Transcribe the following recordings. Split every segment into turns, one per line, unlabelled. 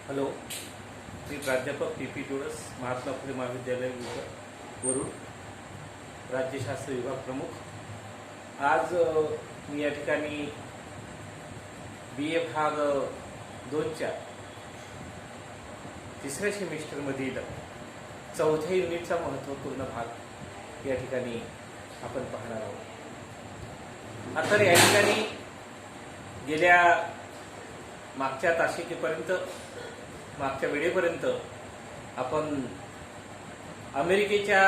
Hello, मी प्राध्यापक P जोडस, Mahatma Phule महाविद्यालय वरुड, राज्यशास्त्र विभाग प्रमुख। आज मी या ठिकाणी BA भाग 2च्या तिसऱ्या सेमिस्टरमधील चौथ्या युनिटचा महत्त्वपूर्ण भाग या ठिकाणी आपण पाहणार आहोत। आता या ठिकाणी गेल्या मागच्या तासिकेपर्यंत, मागच्या वेळेपर्यंत आपण अमेरिकेच्या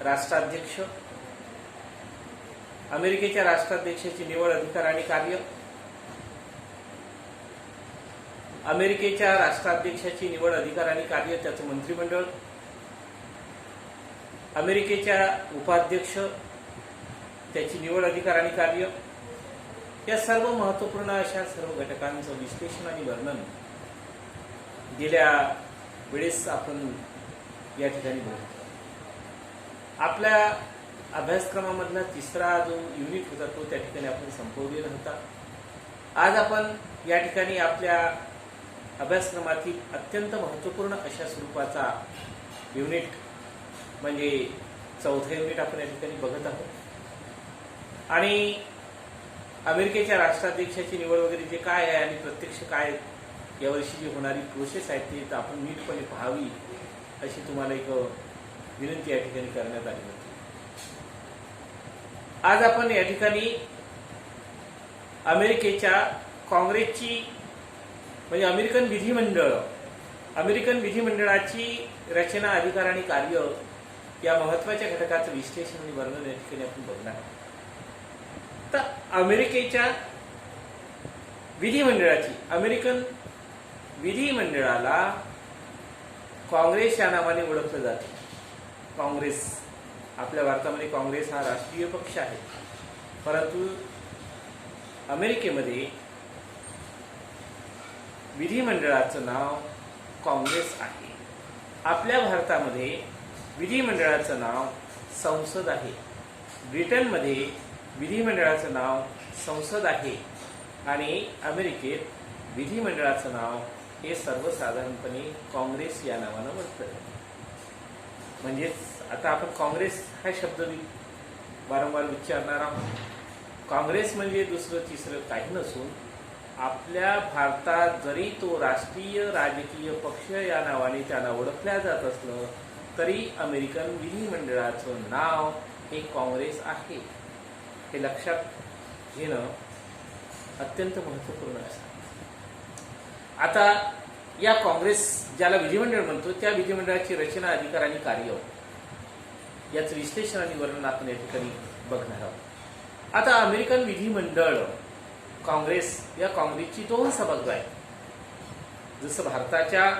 राष्ट्राध्यक्षाची निवड, अधिकार आणि कार्य, अमेरिकेच्या राष्ट्राध्यक्षाची निवड, अधिकार आणि कार्य, त्याचं मंत्रिमंडळ, अमेरिकेच्या उपाध्यक्ष, त्याची निवड, अधिकार आणि कार्य, या सर्व महत्त्वपूर्ण अशा सर्व घटकांचं विश्लेषण आणि वर्णन गेल्या वेळेस आपण या ठिकाणी बघितलं। आपल्या अभ्यासक्रमामधला तिसरा जो युनिट होता तो त्या ठिकाणी आपण संपवलेला होता। आज आपण या ठिकाणी आपल्या अभ्यासक्रमातील अत्यंत महत्त्वपूर्ण अशा स्वरूपाचा युनिट म्हणजे चौथा युनिट आपण या ठिकाणी बघत आहोत। आणि अमेरिकेच्या राष्ट्राध्यक्षाची निवड वगैरे जे काय आहे आणि प्रत्यक्ष काय यावर्षी जी होणारी प्रोसेस आहे ती आपण नीटपणे पाहावी अशी तुम्हाला एक विनंती या ठिकाणी करण्यात आली होती। आज आपण या ठिकाणी अमेरिकेच्या काँग्रेसची म्हणजे अमेरिकन विधिमंडळाची रचना, अधिकार आणि कार्य या महत्त्वाच्या घटकाचं विश्लेषण आणि वर्णन या ठिकाणी आपण बघणार आहोत। तर अमेरिकेच्या विधिमंडळाची, अमेरिकन विधिमंडळाला काँग्रेस या नावाने ओळखलं जाते। काँग्रेस, आपल्या भारतामध्ये काँग्रेस हा राष्ट्रीय पक्ष आहे, परंतु अमेरिकेमध्ये विधिमंडळाचं नाव काँग्रेस आहे। आपल्या भारतामध्ये विधिमंडळाचं नाव संसद आहे। ब्रिटनमध्ये विधिमंडळाचं नाव संसद आहे आणि अमेरिकेत विधिमंडळाचं नाव हे सर्वसाधारणपणे काँग्रेस या नावानं ओळखलं जातं। म्हणजेच आता आपण काँग्रेस हा शब्द वारंवार उच्चारणार आहोत। काँग्रेस म्हणजे दुसरं तिसरं काही नसून आपल्या भारतात जरी तो राष्ट्रीय राजकीय पक्ष या नावाने त्यांना ओळखल्या जात असलं तरी अमेरिकन विधिमंडळाचं नाव हे काँग्रेस आहे, हे लक्षात घेणं अत्यंत महत्त्वपूर्ण असतं। आता या काँग्रेस, ज्याला विधिमंडळ म्हणतो, त्या विधिमंडळाची रचना, अधिकार आणि कार्य याचं विश्लेषण आणि वर्णन आपण या ठिकाणी बघणार आहोत। आता अमेरिकन विधिमंडळ काँग्रेस, या काँग्रेसची दोन सभागृह आहेत। जसं भारताच्या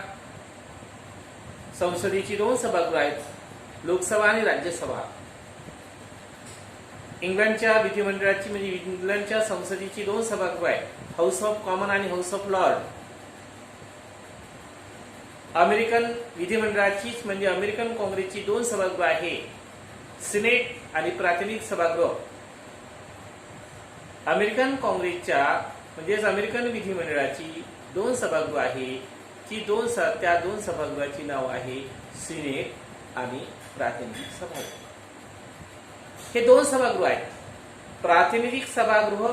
संसदेची दोन सभागृह आहेत, लोकसभा आणि राज्यसभा। इंग्लंडच्या विधिमंडळाची म्हणजे इंग्लंडच्या संसदेची दोन सभागृह आहेत, हाऊस ऑफ कॉमन आणि हाऊस ऑफ लॉर्ड। अमेरिकन विधिमंडळाचीच म्हणजे अमेरिकन काँग्रेसची दोन सभागृह आहे, सिनेट आणि प्रातिनिधिक सभागृह। अमेरिकन काँग्रेसच्या म्हणजेच अमेरिकन विधिमंडळाची दोन सभागृह आहे, त्या दोन सभागृहाची नाव आहे सिनेट आणि प्रातिनिधिक सभागृह। हे दोन सभागृह आहेत। प्रातिनिधिक सभागृह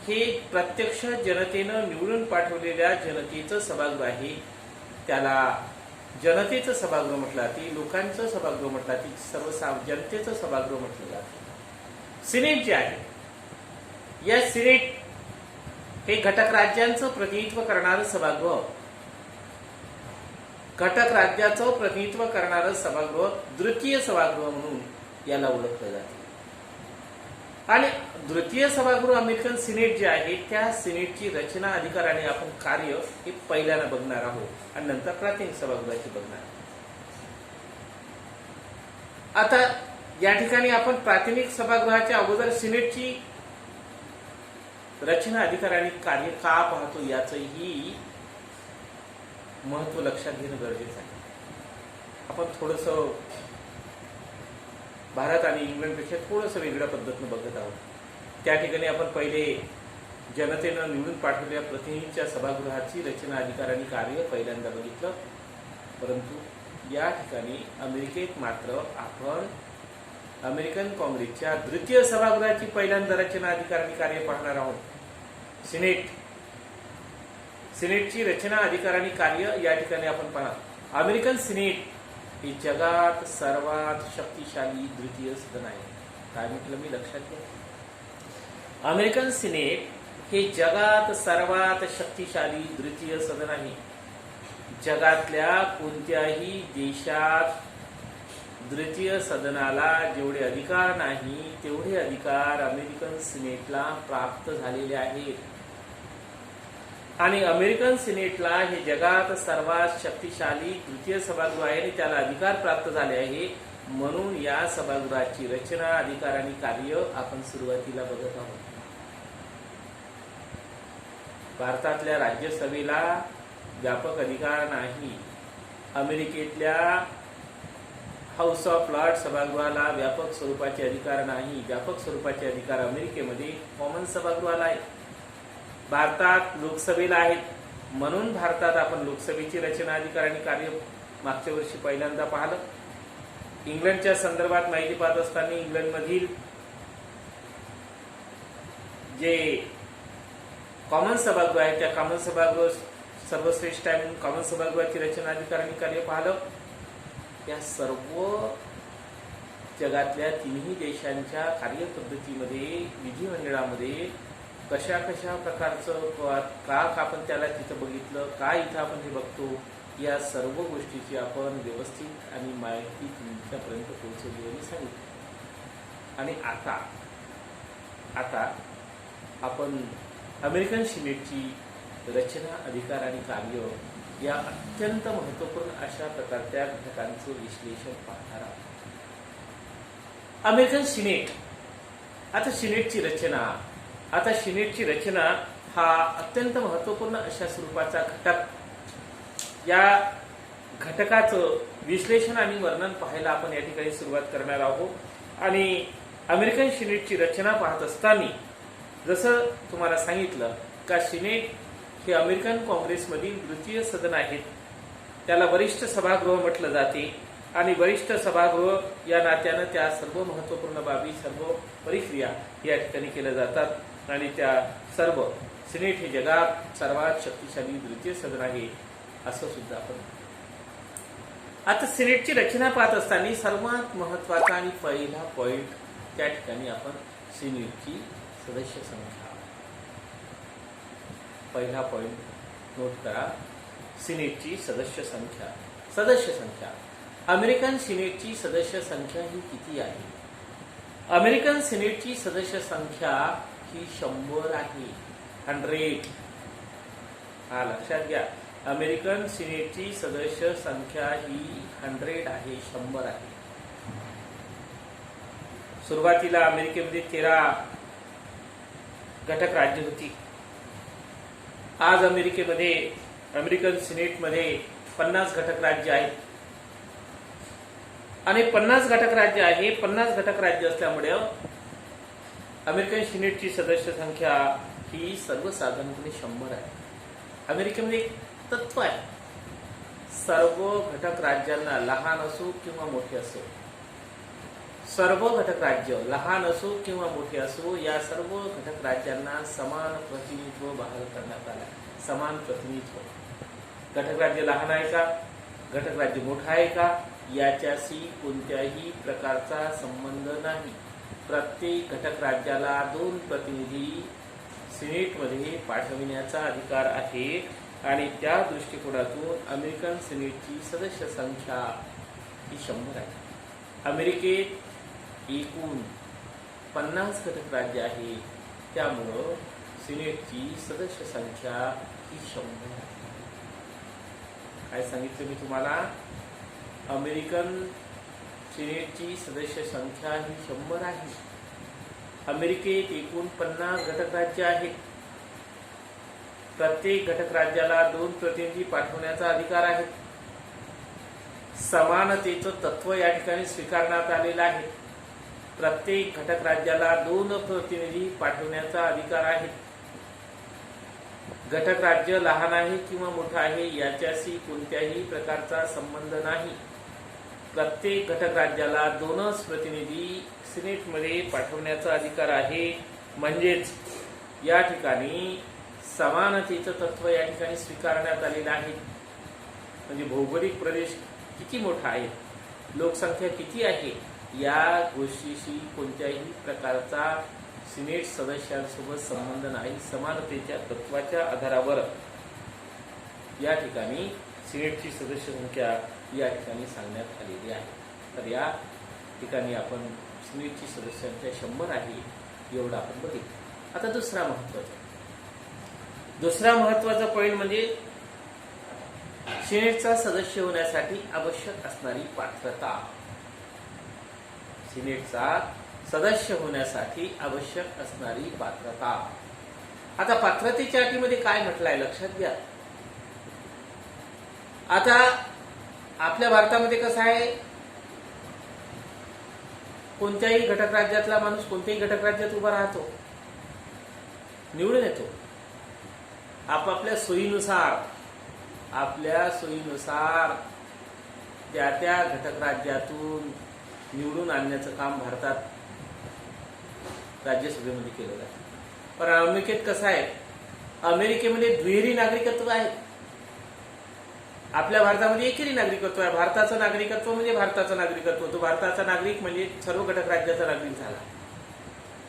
हे प्रत्यक्ष जनतेनं निवडून पाठवलेल्या जनतेचं सभागृह आहे, त्याला जनतेचं सभागृह म्हटलं जाते, लोकांचं सभागृह म्हटलं जाते, जनतेचं सभागृह म्हटलं जाते। सिनेट जे आहे, या सिनेट हे घटक राज्यांचं प्रतिनिधित्व करणारं सभागृह, घटक राज्याचं प्रतिनिधित्व करणारं सभागृह द्वितीय सभागृह म्हणून याला ओळखलं जाते। आणि द्वितीय सभागृह अमेरिकन सिनेट जे आहे, त्या सिनेटची रचना, अधिकार आणि आपण कार्य हे पहिल्यांदा बघणार आहोत आणि नंतर प्रातिनिधिक सभागृहाची बघणार आहोत। आता या ठिकाणी आपण प्रातिनिधिक सभागृहाच्या अगोदर सिनेटची रचना, अधिकार आणि कार्य का पाहतो याचंही महत्त्व लक्षात घेणं गरजेचं आहे। आपण थोडंसं भारत आणि इंग्लंडपेक्षा थोडंसं वेगळ्या पद्धतीनं बघत आहोत। त्या ठिकाणी आपण पहिले जनतेनं निवडून पाठवलेल्या प्रतिनिधींच्या सभागृहाची रचना, अधिकार आणि कार्य पहिल्यांदा बघितलं. परंतु या ठिकाणी अमेरिकेत मात्र आपण अमेरिकन काँग्रेसच्या द्वितीय सभागृहाची पहिल्यांदा रचना, अधिकार आणि कार्य पाहणार आहोत. सिनेटची रचना, अधिकार आणि कार्य या ठिकाणी आपण पाहणार. अमेरिकन सिनेट हे जगात सर्वात शक्तिशाली द्वितीय सदन आहे. काय म्हटलं मी, लक्षात घ्या. अमेरिकन सिनेट हे जगात सर्वात शक्तिशाली द्वितीय सदन आहे. जगातल्या कोणत्याही देशात द्वितीय सदनाला जेवढे अधिकार नाही तेवढे अधिकार अमेरिकन सिनेटला प्राप्त झालेले आहेत. आणि अमेरिकन सिनेटला हे जगात सर्वात शक्तिशाली द्वितीय सभागृह आहे आणि त्याला अधिकार प्राप्त झाले आहे. म्हणून या सभागृहाची रचना, अधिकार आणि कार्य आपण सुरुवातीला बघत आहोत. भारतातल्या राज्यसभेला व्यापक अधिकार नाही. अमेरिकेतल्या हाऊस ऑफ लॉर्ड सभागृहाला व्यापक स्वरूपाचे अधिकार नाही. व्यापक स्वरूपाचे अधिकार अमेरिकेमध्ये कॉमन सभागृहाला आहे. भारतात लोकसभेला आहेत. म्हणून भारतात आपण लोकसभेची रचना, अधिकार आणि कार्य मागच्या वर्षी पहिल्यांदा पाहिलं. इंग्लंडच्या संदर्भात माहिती पाहत असताना इंग्लंडमधील जे कॉमन सभागृह आहे त्या कॉमन सभागृह सर्वश्रेष्ठ आहे म्हणून कॉमन सभागृहाची रचना, अधिकार आणि कार्य पाहिलं. या सर्व जगातल्या तिन्ही देशांच्या कार्यपद्धतीमध्ये, विधिमंडळामध्ये कशा कशा प्रकारचं का आपण त्याला तिथं बघितलं, का इथं आपण हे बघतो, या सर्व गोष्टीची आपण व्यवस्थित आणि माहिती तुमच्यापर्यंत पोहोचवली आणि सांगितली. आणि आता आपण अमेरिकन सिनेटची रचना, अधिकार आणि कार्य या अत्यंत महत्वपूर्ण अशा प्रकारच्या घटकांचं विश्लेषण पाहणार आहोत. American Senate. आता सिनेटची रचना हा अत्यंत महत्वपूर्ण अशा स्वरूपाचा घटक. या घटकाचं विश्लेषण आणि वर्णन पाहायला आपण या ठिकाणी सुरुवात करणार आहोत. आणि अमेरिकन सिनेटची रचना पाहत असताना जसं तुम्हाला सांगितलं का सिनेट हे अमेरिकन काँग्रेसमधील द्वितीय सदन आहेत. त्याला वरिष्ठ सभागृह म्हटलं जाते आणि वरिष्ठ सभागृह या नात्यानं त्या सर्व महत्वपूर्ण बाबी, सर्व प्रक्रिया या ठिकाणी केल्या जातात आणि त्या सर्व सिनेट हे जगात सर्वात शक्तिशाली द्वितीय सदन आहे असं सुद्धा आपण. आता सिनेटची रचना पाहत असताना सर्वात महत्वाचा आणि पहिला पॉइंट त्या ठिकाणी आपण सिनेटची सदस्य संख्या. पहिला पॉइंट नोट करा. सिनेटची सदस्य संख्या. अमेरिकन सिनेटची सदस्य संख्या ही किती आहे? अमेरिकन सिनेटची सदस्य संख्या ही 100 आहे. 100. हा लक्षात घ्या. अमेरिकन सिनेटची सदस्य संख्या ही 100 आहे, 100 आहे. सुरुवातीला अमेरिकेमध्ये 13 घटक राज्य होती. आज अमेरिकन सिनेटमध्ये 50 घटक राज्य आहेत आणि 50 घटक राज्य आहे. 50 घटक राज्य असल्यामुळे अमेरिकन सिनेटची सदस्य संख्या ही सर्वसाधारणपणे 100 आहे. अमेरिकेमध्ये एक तत्व आहे, सर्व घटक राज्यांना लहान असो किंवा मोठे असो, सर्व घटक राज्य लहान असो किंवा मोठे असो, या सर्व घटक राज्यांना समान प्रतिनिधित्व बहाल करण्यात आलं. समान प्रतिनिधित्व. घटक राज्य लहान आहे का, घटक राज्य मोठा आहे का, याच्याशी कोणत्याही प्रकारचा संबंध नाही. प्रत्येक घटक राज्याला 2 प्रतिनिधी सिनेटमध्ये पाठविण्याचा अधिकार आहे आणि त्या दृष्टिकोनातून अमेरिकन सिनेटची सदस्य संख्या ही 100 आहे. अमेरिकेत एकूण 50 घटक राज्य आहे, त्यामुळं सिनेटची सदस्य संख्या ही 100 आहे. काय सांगितलं मी तुम्हाला? अमेरिकन सिनेटची सदस्य संख्या ही 100 आहे. अमेरिकेत एकूण 50 घटक राज्य आहेत. प्रत्येक घटक राज्याला 2 प्रतिनिधी पाठवण्याचा अधिकार आहे. समानतेचं तत्व या ठिकाणी स्वीकारण्यात आलेलं आहे. प्रत्येक घटक राज्याला 2 प्रतिनिधी पाठवण्याचा अधिकार आहे. घटक राज्य लहान आहे किंवा मोठं आहे याच्याशी कोणत्याही प्रकारचा संबंध नाही. प्रत्येक घटक राज्याला 2च प्रतिनिधी सिनेटमध्ये पाठवण्याचा अधिकार आहे. म्हणजेच या ठिकाणी समानतेचं तत्व या ठिकाणी स्वीकारण्यात आलेलं आहे. म्हणजे भौगोलिक प्रदेश किती मोठा आहे, लोकसंख्या किती आहे, या गोष्टीशी कोणत्याही प्रकारचा सिनेट सदस्यांसोबत संबंध नाही. समानतेच्या तत्वाच्या आधारावर या ठिकाणी सिनेटची सदस्य संख्या या ठिकाणी सांगण्यात आलेली आहे. तर या ठिकाणी आपण सिनेटची सदस्य संख्या 100 आहे एवढं आपण बघितलं. आता दुसरा महत्वाचा पॉईंट म्हणजे सिनेटचा सदस्य होण्यासाठी आवश्यक असणारी पात्रता. सिनेटचा सदस्य होण्यासाठी आवश्यक असणारी पात्रता. आता पात्रतेच्या अटीमध्ये काय म्हटलंय लक्षात घ्या. आता आपल्या भारतामध्ये कसं आहे, कोणत्याही घटक राज्यातला माणूस कोणत्याही घटक राज्यात उभा राहतो, निवडून येतो. आपापल्या सोयीनुसार त्या त्या घटक राज्यातून निवडून आणण्याचं काम भारतात राज्यसभेमध्ये केलं जातं. पण अमेरिकेत कसं आहे, अमेरिकेमध्ये दुहेरी नागरिकत्व आहे. आपल्या भारतामध्ये एकेरी नागरिकत्व आहे. भारताचं नागरिकत्व म्हणजे भारताचं नागरिकत्व, तो भारताचा नागरिक म्हणजे सर्व घटक राज्याचा नागरिक झाला.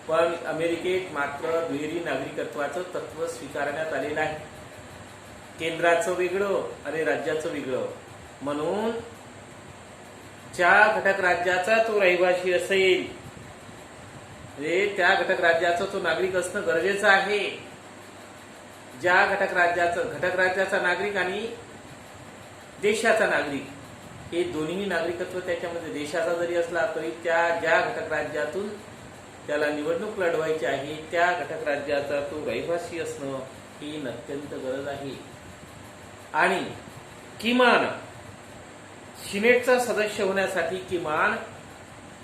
पण अमेरिकेत मात्र दुहेरी नागरिकत्वाचं तत्व स्वीकारण्यात आलेलं आहे. केंद्राचं वेगळं आणि राज्याचं वेगळं. म्हणून ज्या घटक राज्याचा तो रहिवासी असेल, त्या घटक राज्याचा तो नागरिक असणं गरजेचं आहे. ज्या घटक राज्याचा नागरिक आणि देशाचा नागरिक हे दोन्ही नागरिकत्व त्याच्यामध्ये देशाचा जरी असला तरी ज्या घटक राज्यातून त्याला निवडणूक लढवायची आहे त्या घटक राज्याचा तो रहिवासी असणं ही अत्यंत गरज आहे. आणि किमान सिनेटचा सदस्य होण्यासाठी किमान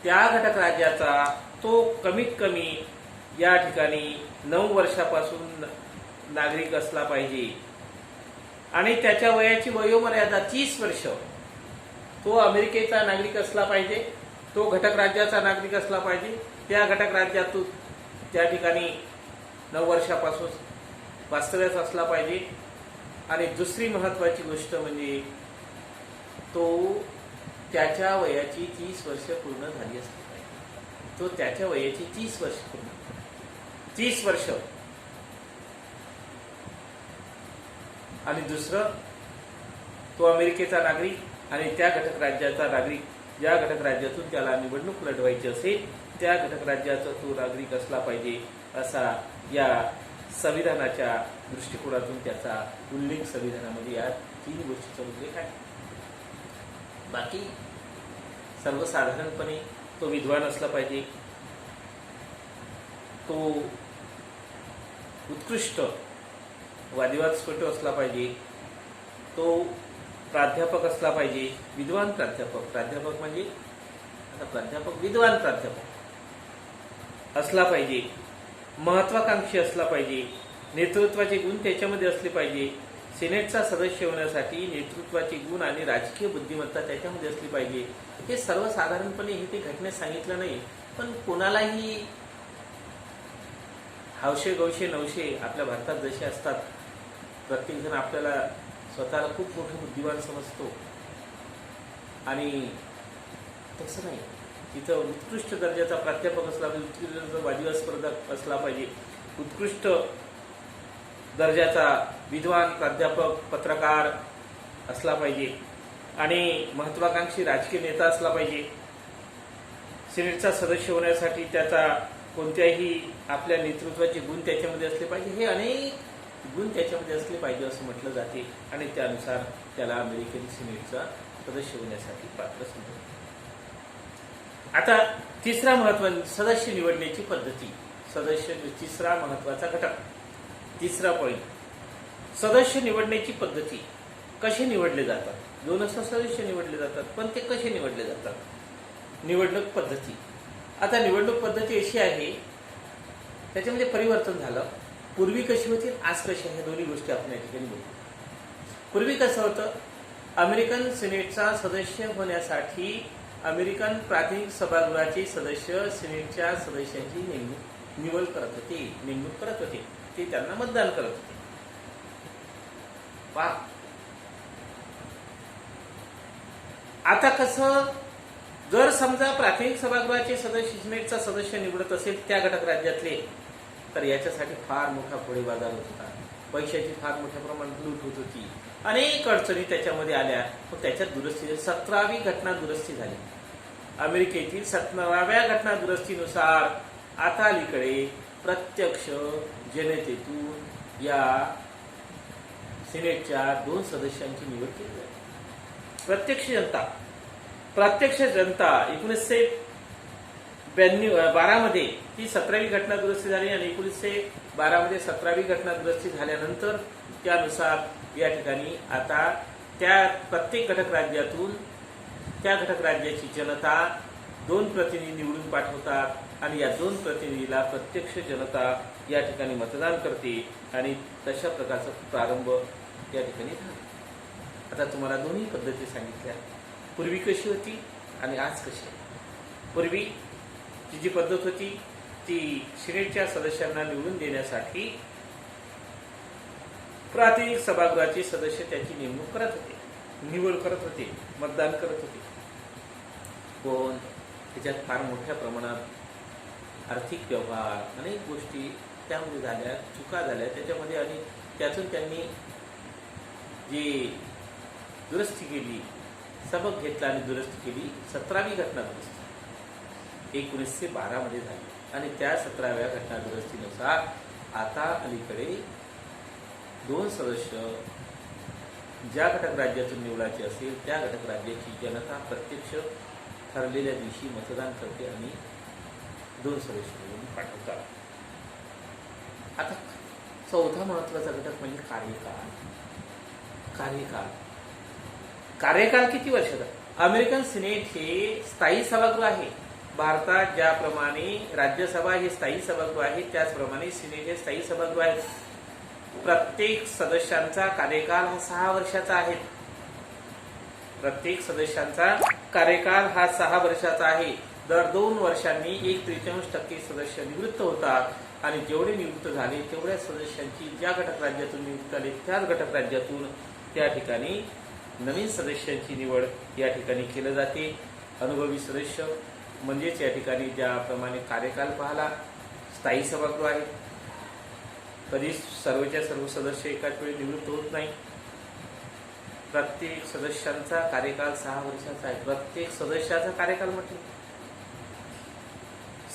त्या घटक राज्याचा तो कमीत कमी या ठिकाणी 9 वर्षापासून नागरिक असला पाहिजे आणि त्याच्या वयाची वयोमर्यादा 30 वर्ष. तो अमेरिकेचा नागरिक असला पाहिजे, तो घटक राज्याचा नागरिक असला पाहिजे, त्या घटक राज्यातून त्या ठिकाणी 9 वर्षापासून वास्तव्यास असला पाहिजे. आणि दुसरी महत्वाची गोष्ट म्हणजे तो त्याच्या वयाची 30 वर्ष पूर्ण झाली असली पाहिजे. तो त्याच्या वयाची 30 वर्ष पूर्ण 30 वर्ष. आणि दुसरं, तो अमेरिकेचा नागरिक आणि त्या घटक राज्याचा नागरिक, ज्या घटक राज्यातून त्याला निवडणूक लढवायची असेल त्या घटक राज्याचा तो नागरिक असला पाहिजे असा या संविधानाच्या दृष्टिकोनातून त्याचा उल्लेख संविधानामध्ये या 3 गोष्टीचा उल्लेख आहे. बाकी सर्वसाधारणपणे तो विद्वान असला पाहिजे, तो उत्कृष्ट वादिवादस्फुट असला पाहिजे, तो प्राध्यापक असला पाहिजे, विद्वान प्राध्यापक म्हणजे आता प्राध्यापक विद्वान प्राध्यापक असला पाहिजे, महत्वाकांक्षी असला पाहिजे, नेतृत्वाचे गुण त्याच्यामध्ये असले पाहिजे. सिनेटचा सदस्य होण्यासाठी नेतृत्वाचे गुण आणि राजकीय बुद्धिमत्ता त्याच्यामध्ये असली पाहिजे. हे सर्वसाधारणपणे हे ते घटनेत सांगितलं नाही, पण कोणालाही हौशे गौशे नवशे आपल्या भारतात जसे असतात, प्रत्येक जण आपल्याला स्वतःला खूप मोठं बुद्धिवान समजतो आणि तसं नाही. तिथं उत्कृष्ट दर्जाचा प्राध्यापक असला पाहिजे, उत्कृष्ट दर्जाचा वादिवाद स्पर्धक असला पाहिजे, उत्कृष्ट दर्जाचा विद्वान प्राध्यापक पत्रकार असला पाहिजे आणि महत्वाकांक्षी राजकीय नेता असला पाहिजे. सिनेटचा सदस्य होण्यासाठी त्याचा कोणत्याही आपल्या नेतृत्वाचे गुण त्याच्यामध्ये असले पाहिजे. हे अनेक गुण त्याच्यामध्ये असले पाहिजे असं म्हटलं जाते आणि त्यानुसार त्याला अमेरिकन सिनेटचा सदस्य होण्यासाठी पात्र समजलं. आता तिसरा सदस्य निवडण्याची पद्धती. तिसरा महत्वाचा घटक, तिसरा पॉईंट, सदस्य निवडण्याची पद्धती. कसे निवडले जातात? 2 सदस्य निवडले जातात, पण ते कसे निवडले जातात? निवडणूक पद्धती. आता निवडणूक पद्धती अशी आहे, त्याच्यामध्ये परिवर्तन झालं. पूर्वी कशी होती आज कशी आहे, ह्या दोन्ही गोष्टी आपण या ठिकाणी बघू. पूर्वी कसं होतं, अमेरिकन सिनेटचा सदस्य होण्यासाठी अमेरिकन प्राथमिक सभागृहाचे सदस्य सिनेटच्या सदस्यांची निवड करत होते, नेमणूक करत होते, ते त्यांना मतदान करत होते. पहा आता कसं, जर समजा प्राथमिक सभागृहाचे सदस्य सिनेटचा सदस्य निवडत असेल त्या घटक राज्यातले, तर याच्यासाठी फार मोठा पुढे बाजार होत होता, पैशाची फार मोठ्या प्रमाणात लूट होत होती, अनेक अडचणी त्याच्यामध्ये आल्या. पण त्याच्यात दुरुस्ती 17वी घटना दुरुस्ती झाली. अमेरिकेतील 17व्या घटना दुरुस्तीनुसार आता अलीकडे प्रत्यक्ष जनतेतून या सिनेटच्या 2 सदस्यांची निवड केली जाते. प्रत्यक्ष जनता 1912 मध्ये ही 17वी घटना दुरुस्ती झाली आणि 1912 मध्ये 17वी घटना दुरुस्ती झाल्यानंतर त्यानुसार या ठिकाणी आता त्या प्रत्येक घटक राज्यातून त्या घटक राज्याची जनता 2 प्रतिनिधी निवडून पाठवतात आणि या 2 प्रतिनिधीला प्रत्यक्ष जनता या ठिकाणी मतदान करते आणि तशा प्रकारचा प्रारंभ या ठिकाणी झाला. आता तुम्हाला दोन्ही पद्धती सांगितल्या, पूर्वी कशी होती आणि आज कशी आहे. पूर्वी जी पद्धत होती ती सिनेटच्या सदस्यांना निवडून देण्यासाठी प्राथमिक सभागृहाचे सदस्य त्याची नेमणूक करत होते, निवड करत होते, मतदान करत होते. पण त्याच्यात फार मोठ्या प्रमाणात आर्थिक व्यवहार, अनेक गोष्टी त्यामध्ये झाल्या, चुका झाल्या त्याच्यामध्ये, आणि त्यातून त्यांनी जी दुरुस्ती केली, सबक घेतला आणि दुरुस्ती केली. 17वी घटना दुरुस्ती 1912 मध्ये झाली आणि त्या 17व्या घटना दुरुस्तीनुसार आता अलीकडे 2 सदस्य ज्या घटक राज्यातून निवडायचे असेल त्या घटक राज्याची जनता प्रत्यक्ष ठरलेल्या दिवशी मतदान करते आणि 2 सदस्य निवडून पाठवतात. आता चौथा महत्वाचा घटक म्हणजे कार्यकाल किती वर्षाचा. अमेरिकन सिनेट हे स्थायी सभागृह आहे. भारतात ज्याप्रमाणे राज्यसभा हे स्थायी सभागृह आहे त्याचप्रमाणे सिनेट हे स्थायी सभागृह आहे. प्रत्येक सदस्यांचा कार्यकाल हा 6 वर्षाचा आहे. प्रत्येक सदस्यांचा कार्यकाल हा 6 वर्षाचा आहे. दर 2 वर्षांनी 1/33% सदस्य निवृत्त होतात आणि जेवढे निवृत्त झाले तेवढ्या सदस्यांची ज्या घटक राज्यातून निवृत्त झाले त्याच घटक राज्यातून त्या ठिकाणी नवीन सदस्यांची निवड या ठिकाणी केली जाते. अनुभवी सदस्य म्हणजेच या ठिकाणी ज्याप्रमाणे कार्यकाल पाहला स्थायी सभागृह आहे. कधी सर्वच्या सर्व सदस्य एकाच वेळी निवृत्त होत नाही. प्रत्येक सदस्यांचा कार्यकाल 6 वर्षाचा आहे. प्रत्येक सदस्याचा कार्यकाल म्हटलं,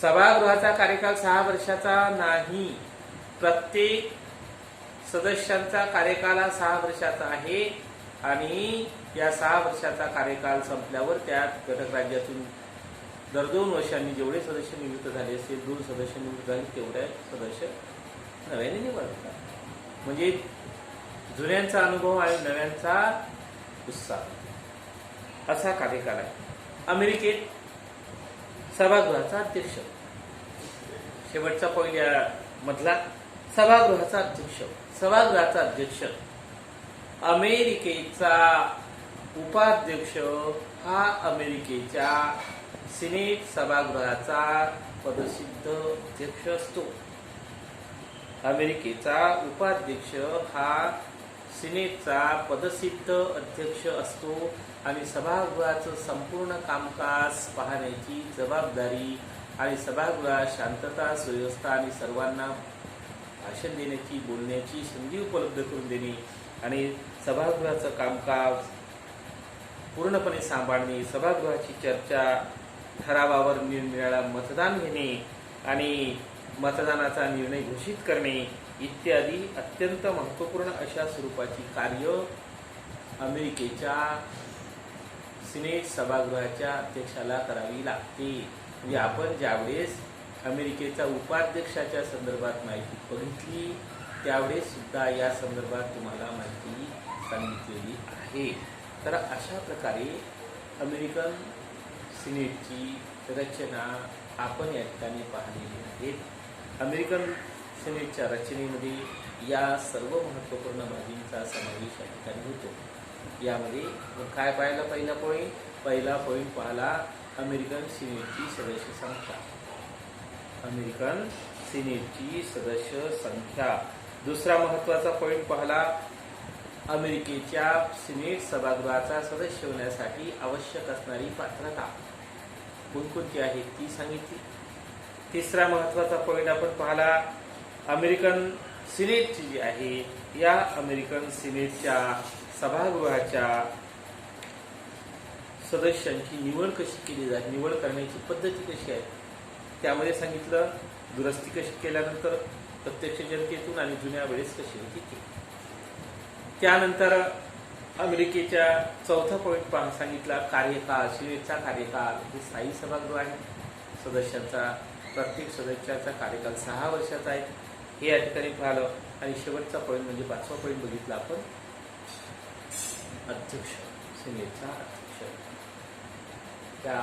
सभागृहाचा कार्यकाल 6 वर्षाचा नाही. प्रत्येक सदस्यांचा कार्यकाल हा 6 वर्षाचा आहे आणि या 6 वर्षाचा कार्यकाल संपल्यावर त्यात घटक राज्यातून दर 2 वर्षांनी जेवढे सदस्य निवृत्त झाले असतील, 2 सदस्य निवृत्त झाले तेवढे सदस्य नव्याने निवडतात. म्हणजे जुन्यांचा अनुभव आणि नव्यांचा उत्साह असा कार्यकाल आहे. अमेरिकेत सभागृहाचा अध्यक्ष, शेवटचा पहिल्या मधला सभागृहाचा अध्यक्ष, अमेरिकेचा उपाध्यक्ष हा अमेरिकेच्या सिनेट सभागृहाचा पदसिद्ध अध्यक्ष असतो. अमेरिकेचा उपाध्यक्ष हा सिनेटचा पदसिद्ध अध्यक्ष असतो आणि सभागृहाचं संपूर्ण कामकाज पाहण्याची जबाबदारी आणि सभागृहात शांतता, सुव्यवस्था आणि सर्वांना भाषण देण्याची, बोलण्याची संधी उपलब्ध करून देणे आणि सभागृहाचं कामकाज पूर्णपणे सांभाळणे, सभागृहाची चर्चा, ठरावावर निरनिराळा मतदान घेणे आणि मतदानाचा निर्णय घोषित करणे इत्यादी अत्यंत महत्त्वपूर्ण अशा स्वरूपाची कार्य अमेरिकेच्या सिनेट सभागृहाच्या अध्यक्षाला करावी लागते. म्हणजे आपण ज्यावेळेस अमेरिकेचा उपाध्यक्षाच्या संदर्भात माहिती बघितली त्यावेळेस सुद्धा या संदर्भात तुम्हाला माहिती सांगितलेली आहे. तर अशा प्रकारे अमेरिकन सिनेटची रचना आपण या ठिकाणी पाहिलेली आहे. अमेरिकन सिनेटच्या रचनेमध्ये या सर्व महत्त्वपूर्ण बाबींचा समावेश या ठिकाणी होतो. यामध्ये काय पाहायला पहिला पॉईंट पाहिला अमेरिकन सिनेटची सदस्य संख्या. अमेरिकन सिनेटची सदस्य संख्या. दुसरा महत्त्वाचा पॉईंट पाहिला अमेरिकेच्या सिनेट सभागृहाचा सदस्य होण्यासाठी आवश्यक असणारी पात्रता कोणकोणती आहे ती सांगितली. तिसरा महत्त्वाचा पॉईंट आपण पाहिला अमेरिकन सिनेटची जी आहे या अमेरिकन सिनेटच्या सभागृहाच्या सदस्यांची निवड कशी केली जाते, निवड करण्याची पद्धती कशी आहे त्यामध्ये सांगितलं. दुरुस्ती कशी केल्यानंतर प्रत्यक्ष जनतेतून आणि जुन्या वेळेस कशी होती ती. त्यानंतर अमेरिकेच्या चौथा पॉईंट सांगितला कार्यकाळ. सिनेटचा कार्यकाळ हे स्थायी सभागृह आहे. सदस्यांचा प्रत्येक सदस्याचा कार्यकाल 6 वर्षाचा आहे हे या ठिकाणी पाहिलं. आणि शेवटचा पॉईंट म्हणजे 5वा पॉईंट बघितला आपण अध्यक्ष, सिनेटचा अध्यक्ष. त्या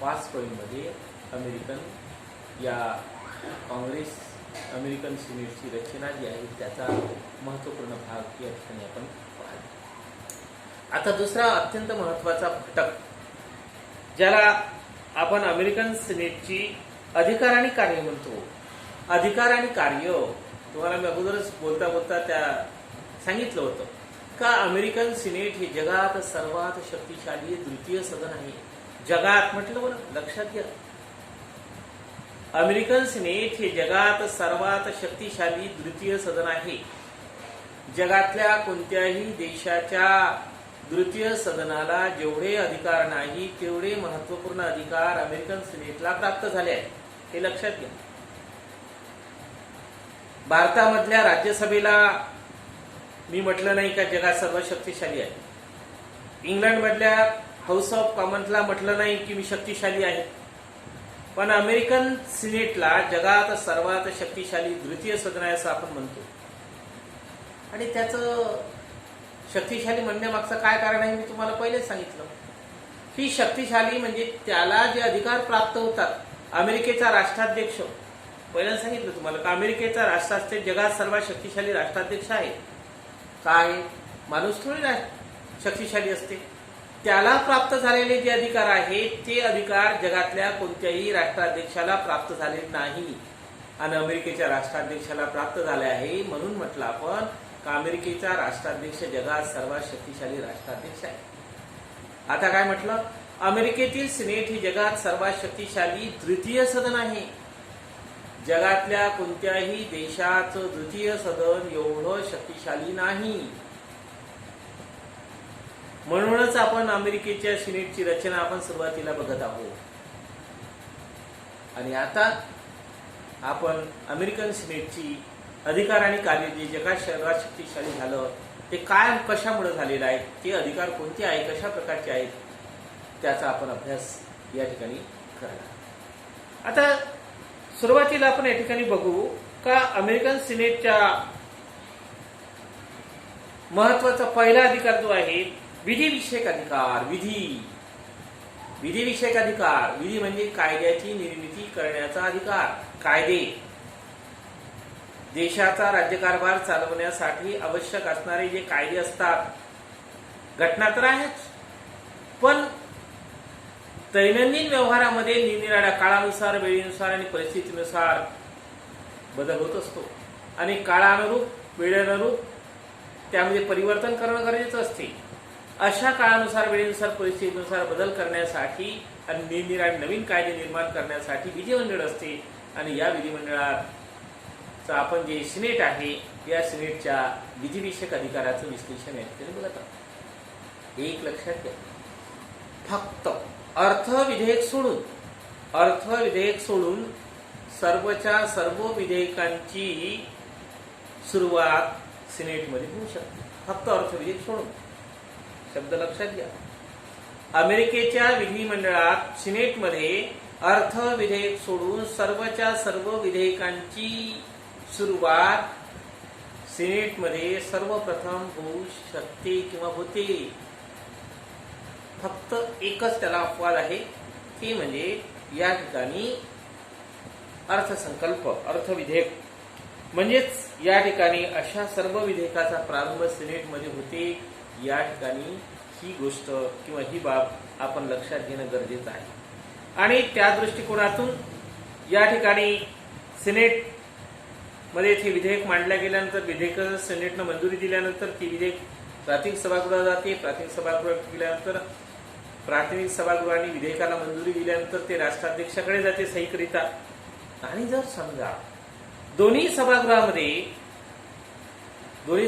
5 पॉईंटमध्ये अमेरिकन या काँग्रेस अमेरिकन सिनेटची रचना जी आहे त्याचा महत्त्वपूर्ण भाग या ठिकाणी आपण पाहिला. आता दुसरा अत्यंत महत्त्वाचा घटक ज्याला आपण अमेरिकन सिनेटची अधिकार आणि कार्य म्हणतो. अधिकार आणि कार्य तुम्हाला मी अगोदरच बोलता बोलता त्या सांगितलं होतं का अमेरिकन सिनेट हे जगात सर्वात शक्तिशाली द्वितीय सदन आहे. जगात म्हटलं बरं, लक्षात घ्या. अमेरिकन सिनेट हे जगात सर्वात शक्तिशाली द्वितीय सदन आहे. जगातल्या कोणत्याही देशाच्या द्वितीय सदनाला जेवढे अधिकार नाही तेवढे महत्त्वपूर्ण अधिकार अमेरिकन सिनेटला प्राप्त झाले आहेत हे लक्षात घ्या. भारतामधल्या राज्यसभेला मी म्हटलं नाही का जगात सर्वात शक्तिशाली आहे. इंग्लंडमधल्या हाऊस ऑफ कॉमन्सला म्हटलं नाही की मी शक्तिशाली आहे. पण अमेरिकन सिनेटला जगात सर्वात शक्तिशाली द्वितीय सदन आहे असं आपण म्हणतो. आणि त्याचं शक्तिशाली म्हणण्यामागचं काय कारण आहे मी तुम्हाला पहिलेच सांगितलं. ही शक्तिशाली म्हणजे त्याला जे अधिकार प्राप्त होतात. अमेरिकेचा राष्ट्राध्यक्ष पहिल्यांदा सांगितलं तुम्हाला का अमेरिकेचा राष्ट्राध्यक्ष जगात सर्वात शक्तिशाली राष्ट्राध्यक्ष आहे. काय माणूस थोडी शक्तिशाली असते. त्याला प्राप्त झालेले जे अधिकार आहेत ते अधिकार जगातल्या कोणत्याही राष्ट्राध्यक्षाला प्राप्त झाले नाही आणि अमेरिकेच्या राष्ट्राध्यक्षाला प्राप्त झाले आहे. म्हणून म्हटलं आपण का अमेरिकेचा राष्ट्राध्यक्ष जगात सर्वात शक्तिशाली राष्ट्राध्यक्ष आहे. आता काय म्हटलं अमेरिकेतील सिनेट ही जगात सर्वात शक्तिशाली द्वितीय सदन आहे. जगातल्या कोणत्याही देशाचं द्वितीय सदन एवढं शक्तिशाली नाही. म्हणूनच आपण अमेरिकेच्या सिनेटची रचना आपण सुरुवातीला बघत आहोत. आणि आता आपण अमेरिकन सिनेटची अधिकार आणि कार्य जे जगात सर्वात शक्तिशाली झालं ते काय कशामुळे झालेलं आहे, ते अधिकार कोणते आहे, कशा प्रकारचे आहेत त्याचा आपण अभ्यास या ठिकाणी करणार. आता सुरुवातीला आपण या ठिकाणी बघू का अमेरिकन सिनेटच्या महत्वाचा पहिला अधिकार जो आहे विधिविषयक अधिकार. विधिविषयक अधिकार. विधी म्हणजे कायद्याची निर्मिती करण्याचा अधिकार. कायदे देशाचा राज्यकारभार चालवण्यासाठी आवश्यक असणारे जे कायदे असतात, घटना तर आहेच, पण दैनंदिन व्यवहारामध्ये निरनिराळ्या काळानुसार, वेळेनुसार आणि परिस्थितीनुसार बदल होत असतो आणि काळानुरूप, वेळेनुरूप त्यामध्ये परिवर्तन करणं गरजेचं असते. अशा काळानुसार, वेळेनुसार, परिस्थितीनुसार बदल करण्यासाठी आणि निरनिराळे नवीन कायदे निर्माण करण्यासाठी विधिमंडळ असते. आणि या विधिमंडळाचं आपण जे सिनेट आहे या सिनेटच्या विधिविषयक अधिकाराचं विश्लेषण या ठिकाणी बघत आहोत. एक लक्षात घ्या, फक्त अर्थविधेयक सोडून सर्वच्या सर्व विधेयकांची सुरुवात सिनेटमध्ये होऊ शकते. फक्त अर्थविधेयक सोडून. शब्द लक्षात घ्या. अमेरिकेच्या विधिमंडळात सिनेटमध्ये अर्थविधेयक सोडून सर्वच्या सर्व विधेयकांची सुरुवात सिनेटमध्ये सर्वप्रथम होऊ शकते किंवा होते. फक्त एकच त्याला अपवाद आहे, ते म्हणजे या ठिकाणी अर्थसंकल्प, अर्थविधेयक म्हणजेच या ठिकाणी अशा सर्व विधेयकाचा प्रारंभ सिनेटमध्ये होते. या ठिकाणी ही गोष्ट किंवा ही बाब आपण लक्षात घेणं गरजेचं आहे. आणि त्या दृष्टिकोनातून या ठिकाणी सिनेटमध्ये हे विधेयक मांडल्या गेल्यानंतर विधेयक सिनेटनं मंजुरी दिल्यानंतर ती विधेयक प्राथमिक सभागृहात जाते. प्राथमिक सभागृहात गेल्यानंतर प्राथमिक सभागृहाने विधेयकाला मंजुरी दिल्यानंतर ते राष्ट्राध्यक्षाकडे जाते सहीकरिता. आणि जर समजा दोन्ही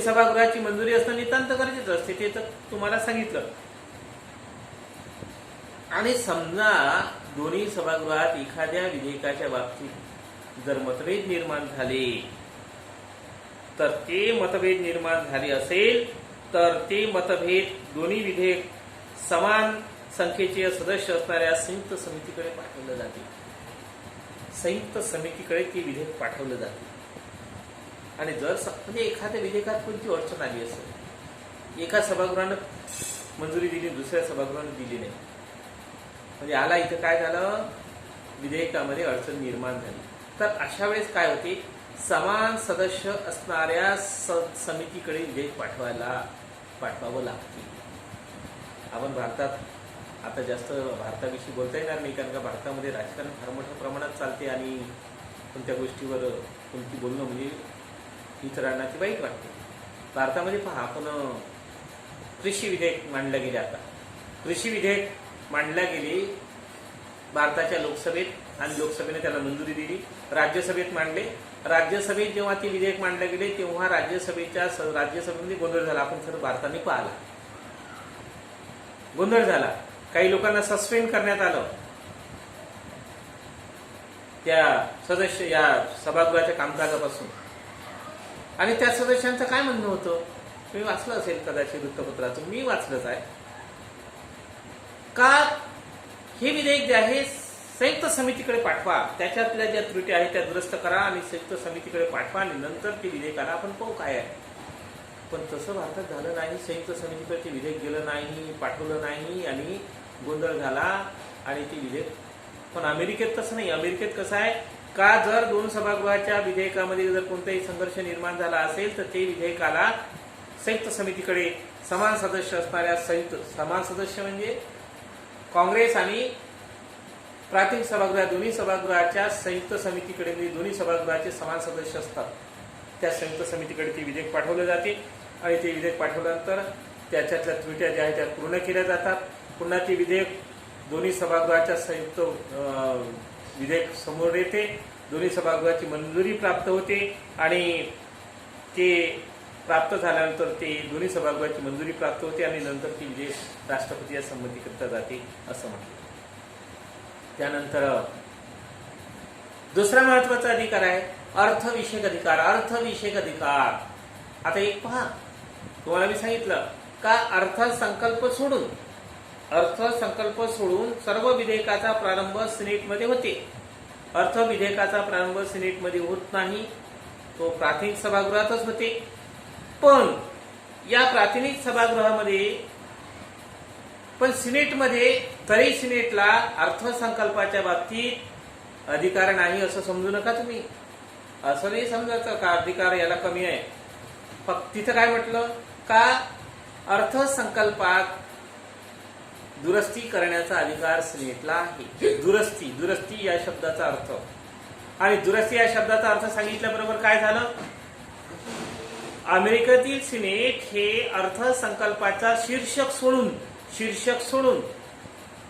सभागृहाची मंजुरी असणं नितांत गरजेचं असते, ते तर तुम्हाला सांगितलं. आणि समजा दोन्ही सभागृहात एखाद्या विधेयकाच्या बाबतीत जर मतभेद निर्माण झाले, तर ते मतभेद निर्माण झाले असेल तर ते मतभेद दोन्ही विधेयक समान संख्येचे सदस्य असणाऱ्या संयुक्त समितीकडे पाठवलं जाते. संयुक्त समितीकडे ते विधेयक पाठवलं जाते. आणि जर म्हणजे एखाद्या विधेयकात कोणती अडचण आली असेल, एका सभागृहानं मंजुरी दिली, दुसऱ्या सभागृहानं दिली नाही, म्हणजे आला इथं काय झालं, विधेयकामध्ये अडचण निर्माण झाली, तर अशा वेळेस काय होते, समान सदस्य असणाऱ्या समितीकडे विधेयक पाठवावं लागते. आपण भारतात आता जास्त भारताविषयी बोलता येणार नाही, कारण का भारतामध्ये राजकारण फार मोठ्या प्रमाणात चालते आणि कोणत्या गोष्टीवर कोणती बोलणं म्हणजे इतरांना ते वाईट वाटते. भारतामध्ये पहा, आपण कृषी विधेयक मांडलं गेले. आता कृषी विधेयक मांडल्या गेले भारताच्या लोकसभेत आणि लोकसभेने त्याला मंजुरी दिली. राज्यसभेत मांडले. राज्यसभेत जेव्हा ते विधेयक मांडले गेले तेव्हा राज्यसभेमध्ये गोंधळ झाला. आपण खरं भारताने पाहिला गोंधळ झाला. काही लोकांना सस्पेंड करण्यात आलं त्या या सभागृहाच्या कामकाजापासून. आणि त्या सदस्यांचं काय म्हणणं होतं, तुम्ही वाचलं असेल कदाचित वृत्तपत्रातून, मी वाचलंच आहे, का हे विधेयक जे आहे संयुक्त समितीकडे पाठवा, त्याच्यातल्या ज्या त्रुटी आहेत त्या दुरुस्त करा आणि संयुक्त समितीकडे पाठवा आणि नंतर ते विधेयकाला आपण पाहू काय आहे. पण तसं भारतात झालं नाही. संयुक्त समितीकडे ते विधेयक गेलं नाही, पाठवलं नाही आणि गोंधळ झाला आणि ते विधेयक. पण अमेरिकेत तसं नाही. अमेरिकेत कसं आहे, का जर दोन सभागृहाच्या विधेयकामध्ये जर कोणताही संघर्ष निर्माण झाला असेल तर ते विधेयकाला संयुक्त समितीकडे समान सदस्य असणाऱ्या समान सदस्य म्हणजे काँग्रेस आणि प्राथमिक सभागृह दोन्ही सभागृहाच्या संयुक्त समितीकडे, म्हणजे दोन्ही सभागृहाचे समान सदस्य असतात, त्या संयुक्त समितीकडे ते विधेयक पाठवलं जाते. आणि ते विधेयक पाठवल्यानंतर त्याच्यातल्या त्रुट्या ज्या आहेत त्या पूर्ण केल्या जातात. पुन्हा ते विधेयक दोन्ही सभागृहाच्या संयुक्त विधेयक समोर येते, दोन्ही सभागृहाची मंजुरी प्राप्त होते आणि ते प्राप्त झाल्यानंतर ते दोन्ही सभागृहाची मंजुरी प्राप्त होते आणि नंतर ती विधेयक राष्ट्रपती या संमतीकरिता जाते असं म्हटलं. त्यानंतर दुसरा महत्वाचा अधिकार आहे अर्थविषयक अधिकार. अर्थविषयक अधिकार आता एक पहा, तुम्हाला मी सांगितलं का अर्थसंकल्प सोडून सर्व विधेयकाचा प्रारंभ सिनेटमध्ये होते. विधेयकाचा प्रारंभ सिनेटमध्ये होत नाही, तो प्राथमिक सभागृहातच होते. पण या प्राथमिक सभागृहामध्ये पण सिनेटमध्ये तरी सिनेटला अर्थसंकल्पाच्या बाबतीत अधिकार नाही असं समजू नका तुम्ही. असं नाही समजायचं का अधिकार याला कमी आहे. फक्त तिथं काय म्हटलं का अर्थसंकल्पात दुरुस्ती करण्याचा अधिकार सिनेटला आहे. दुरुस्ती या शब्दाचा अर्थ, आणि दुरुस्ती या शब्दाचा अर्थ सांगितल्याबरोबर काय झालं, अमेरिकेतील सिनेट हे अर्थसंकल्पाचा शीर्षक सोडून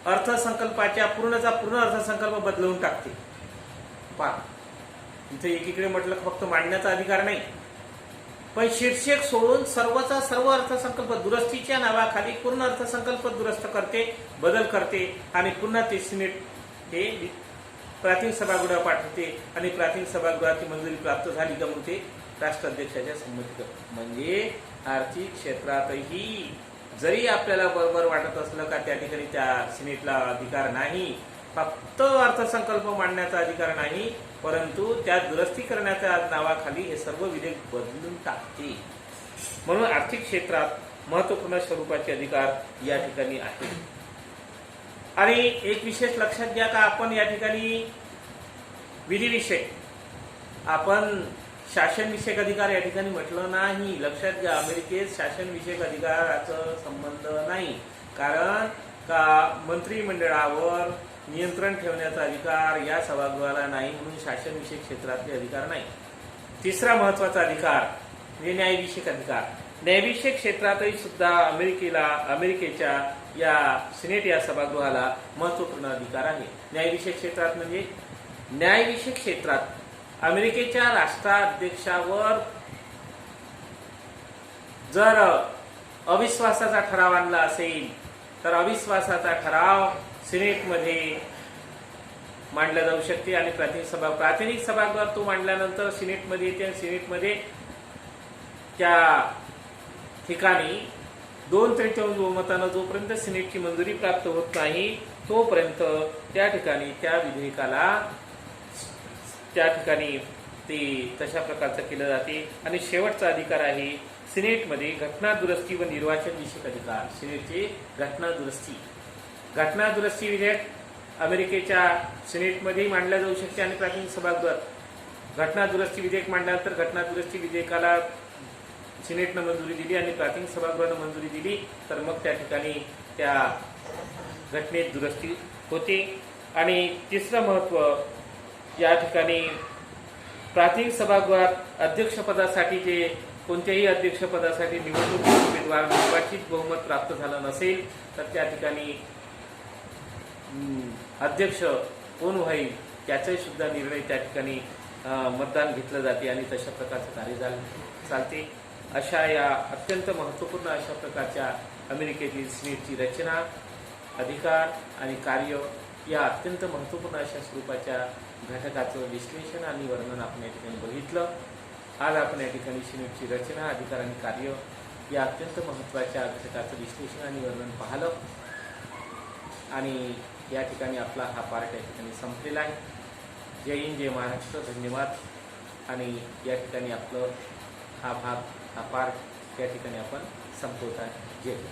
अर्थसंकल्पाच्या पूर्ण अर्थसंकल्प बदलवून टाकते. पहा, इथे एकीकडे म्हटलं फक्त मांडण्याचा अधिकार नाही, पण शीर्षक सोडून सर्वचा सर्व अर्थसंकल्प दुरुस्तीच्या नावाखाली पूर्ण अर्थसंकल्प दुरुस्त करते, बदल करते आणि पुन्हा ते सिनेट हे प्राथमिक सभागृह पाठवते आणि प्राथमिक सभागृहाची मंजुरी प्राप्त झाली का मग ते राष्ट्राध्यक्षाच्या संमतीत. म्हणजे आर्थिक क्षेत्रातही जरी आपल्याला बरोबर वाटत असलं का त्या ठिकाणी त्या सिनेटला अधिकार नाही, फक्त अर्थसंकल्प मांडण्याचा अधिकार नाही, परंतु त्या दुरुस्ती करण्याच्या नावाखाली हे सर्व विधेयक बदलून टाकते. म्हणून आर्थिक क्षेत्रात महत्वपूर्ण स्वरूपाचे अधिकार या ठिकाणी आहेत. आणि एक विशेष लक्षात घ्या का आपण या ठिकाणी विधिविषय आपण शासनविषयक अधिकार या ठिकाणी म्हटलं नाही. लक्षात घ्या, अमेरिकेत शासनविषयक अधिकाराचा संबंध नाही. कारण का मंत्रिमंडळावर नियंत्रण ठेवण्याचा अधिकार या सभागृहाला नाही, म्हणून शासनविषयक क्षेत्रातले अधिकार नाही. तिसरा महत्वाचा अधिकार म्हणजे न्यायविषयक अधिकार. न्यायविषयक क्षेत्रातही सुद्धा अमेरिकेच्या या सिनेट या सभागृहाला महत्वपूर्ण अधिकार आहे. न्यायविषयक क्षेत्रात म्हणजे न्यायविषयक क्षेत्रात अमेरिकेच्या राष्ट्राध्यक्षावर जर अविश्वासाचा ठराव आणला असेल तर अविश्वासाचा ठराव सिनेटमध्ये मांडला जाऊ शकते आणि प्रातिनिधिक सभागृहात तो मांडल्यानंतर सिनेटमध्ये येते आणि सिनेटमध्ये त्या ठिकाणी 2/3 बहुमतानं जोपर्यंत सिनेटची मंजुरी प्राप्त होत नाही तोपर्यंत त्या ठिकाणी त्या विधेयकाला त्या ठिकाणी ते तशा प्रकारचं केलं जाते. आणि शेवटचा अधिकार आहे सिनेटमध्ये घटना दुरुस्ती व निर्वाचन विषयक अधिकार. सिनेटचे घटना दुरुस्ती विधेयक अमेरिकेच्या सिनेटमध्ये मांडल्या जाऊ शकते आणि प्रातिनिधिक सभागृहात घटना दुरुस्ती विधेयक मांडल्यानंतर घटना दुरुस्ती विधेयकाला सिनेटनं मंजुरी दिली आणि प्रातिनिधिक सभागृहानं मंजुरी दिली तर मग त्या ठिकाणी त्या घटनेत दुरुस्ती होते. आणि तिसरं महत्व या ठिकाणी प्रातिनिधिक सभागृहात अध्यक्षपदासाठी जे कोणत्याही अध्यक्षपदासाठी निवडणूक उमेदवार निर्वाचित बहुमत प्राप्त झालं नसेल तर त्या ठिकाणी अध्यक्ष कोण होईल त्याचाही सुद्धा निर्णय त्या ठिकाणी मतदान घेतलं जाते आणि तशा प्रकारचं कार्य चालते. अशा या अत्यंत महत्त्वपूर्ण अशा प्रकारच्या अमेरिकेतील सिनेटची रचना, अधिकार आणि कार्य या अत्यंत महत्त्वपूर्ण अशा स्वरूपाच्या घटकाचं विश्लेषण आणि वर्णन आपण या ठिकाणी बघितलं. आज आपण या ठिकाणी सिनेटची रचना, अधिकार आणि कार्य या अत्यंत महत्त्वाच्या घटकाचं विश्लेषण आणि वर्णन पाहिलं आणि या ठिकाणी आपला हा पार्ट या ठिकाणी संपलेला आहे. जय हिंद, जय महाराष्ट्र, धन्यवाद. आणि या ठिकाणी आपलं हा पार्ट या ठिकाणी आपण संपवत आहे. जय हिंद.